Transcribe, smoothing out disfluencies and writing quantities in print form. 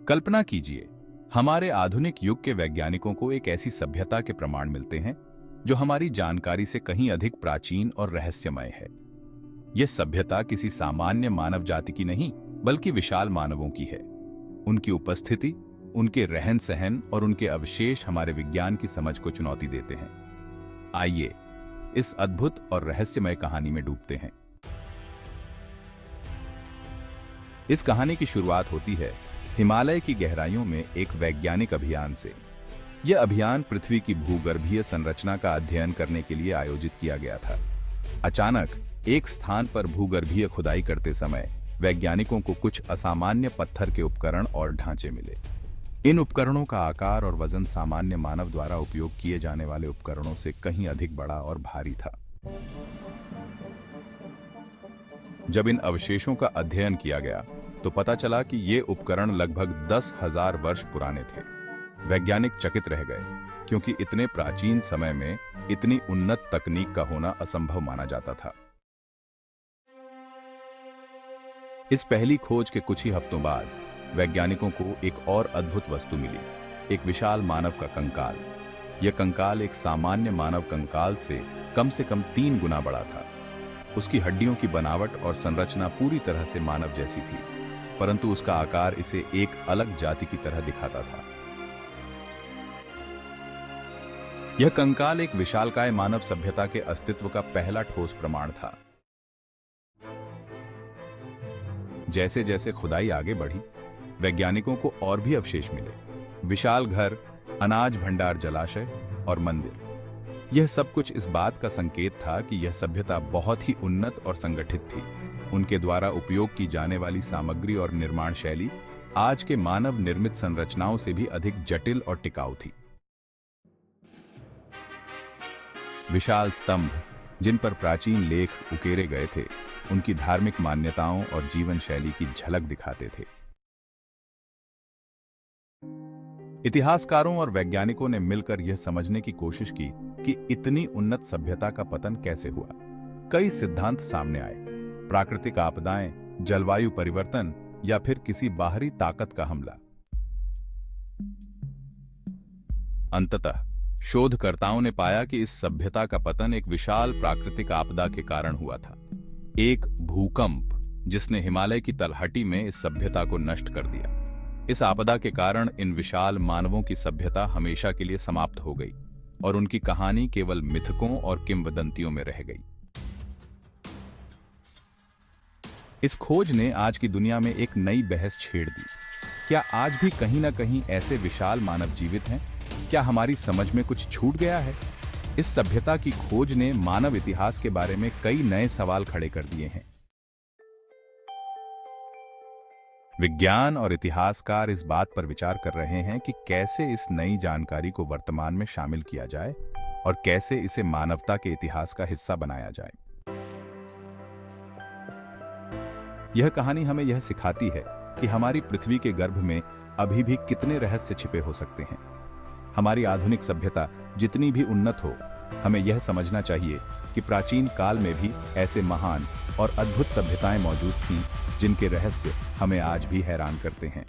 कल्पना कीजिए, हमारे आधुनिक युग के वैज्ञानिकों को एक ऐसी सभ्यता के प्रमाण मिलते हैं जो हमारी जानकारी से कहीं अधिक प्राचीन और रहस्यमय है। यह सभ्यता किसी सामान्य मानव जाति की नहीं, बल्कि विशाल मानवों की है। उनकी उपस्थिति, उनके रहन सहन और उनके अवशेष हमारे विज्ञान की समझ को चुनौती देते हैं। आइए इस अद्भुत और रहस्यमय कहानी में डूबते हैं। इस कहानी की शुरुआत होती है हिमालय की गहराइयों में एक वैज्ञानिक अभियान से। यह अभियान पृथ्वी की भूगर्भीय संरचना का अध्ययन करने के लिए आयोजित किया गया था। अचानक एक स्थान पर भूगर्भीय खुदाई करते समय वैज्ञानिकों को कुछ असामान्य पत्थर के उपकरण और ढांचे मिले। इन उपकरणों का आकार और वजन सामान्य मानव द्वारा उपयोग किए जाने वाले उपकरणों से कहीं अधिक बड़ा और भारी था। जब इन अवशेषों का अध्ययन किया गया तो पता चला कि ये उपकरण लगभग 10,000 वर्ष पुराने थे। वैज्ञानिक चकित रह गए, क्योंकि इतने प्राचीन समय में इतनी उन्नत तकनीक का होना असंभव माना जाता था। इस पहली खोज के कुछ ही हफ्तों बाद वैज्ञानिकों को एक और अद्भुत वस्तु मिली, एक विशाल मानव का कंकाल। यह कंकाल एक सामान्य मानव कंकाल से कम 3 गुना बड़ा था। उसकी हड्डियों की बनावट और संरचना पूरी तरह से मानव जैसी थी, परंतु उसका आकार इसे एक अलग जाति की तरह दिखाता था। यह कंकाल एक विशालकाय मानव सभ्यता के अस्तित्व का पहला ठोस प्रमाण था। जैसे जैसे खुदाई आगे बढ़ी, वैज्ञानिकों को और भी अवशेष मिले। विशाल घर, अनाज भंडार, जलाशय और मंदिर। यह सब कुछ इस बात का संकेत था कि यह सभ्यता बहुत ही उन्नत और संगठित थी। उनके द्वारा उपयोग की जाने वाली सामग्री और निर्माण शैली आज के मानव निर्मित संरचनाओं से भी अधिक जटिल और टिकाऊ थी। विशाल स्तंभ, जिन पर प्राचीन लेख उकेरे गए थे, उनकी धार्मिक मान्यताओं और जीवन शैली की झलक दिखाते थे। इतिहासकारों और वैज्ञानिकों ने मिलकर यह समझने की कोशिश की कि इतनी उन्नत सभ्यता का पतन कैसे हुआ। कई सिद्धांत सामने आए, प्राकृतिक आपदाएं, जलवायु परिवर्तन या फिर किसी बाहरी ताकत का हमला। अंततः शोधकर्ताओं ने पाया कि इस सभ्यता का पतन एक विशाल प्राकृतिक आपदा के कारण हुआ था। एक भूकंप जिसने हिमालय की तलहटी में इस सभ्यता को नष्ट कर दिया। इस आपदा के कारण इन विशाल मानवों की सभ्यता हमेशा के लिए समाप्त हो गई और उनकी कहानी केवल मिथकों और किंवदंतियों में रह गई। इस खोज ने आज की दुनिया में एक नई बहस छेड़ दी। क्या आज भी कहीं ना कहीं ऐसे विशाल मानव जीवित हैं? क्या हमारी समझ में कुछ छूट गया है? इस सभ्यता की खोज ने मानव इतिहास के बारे में कई नए सवाल खड़े कर दिए हैं। विज्ञान और इतिहासकार इस बात पर विचार कर रहे हैं कि कैसे इस नई जानकारी को वर्तमान में शामिल किया जाए और कैसे इसे मानवता के इतिहास का हिस्सा बनाया जाए। यह कहानी हमें यह सिखाती है कि हमारी पृथ्वी के गर्भ में अभी भी कितने रहस्य छिपे हो सकते हैं। हमारी आधुनिक सभ्यता जितनी भी उन्नत हो, हमें यह समझना चाहिए कि प्राचीन काल में भी ऐसे महान और अद्भुत सभ्यताएं मौजूद थीं जिनके रहस्य हमें आज भी हैरान करते हैं।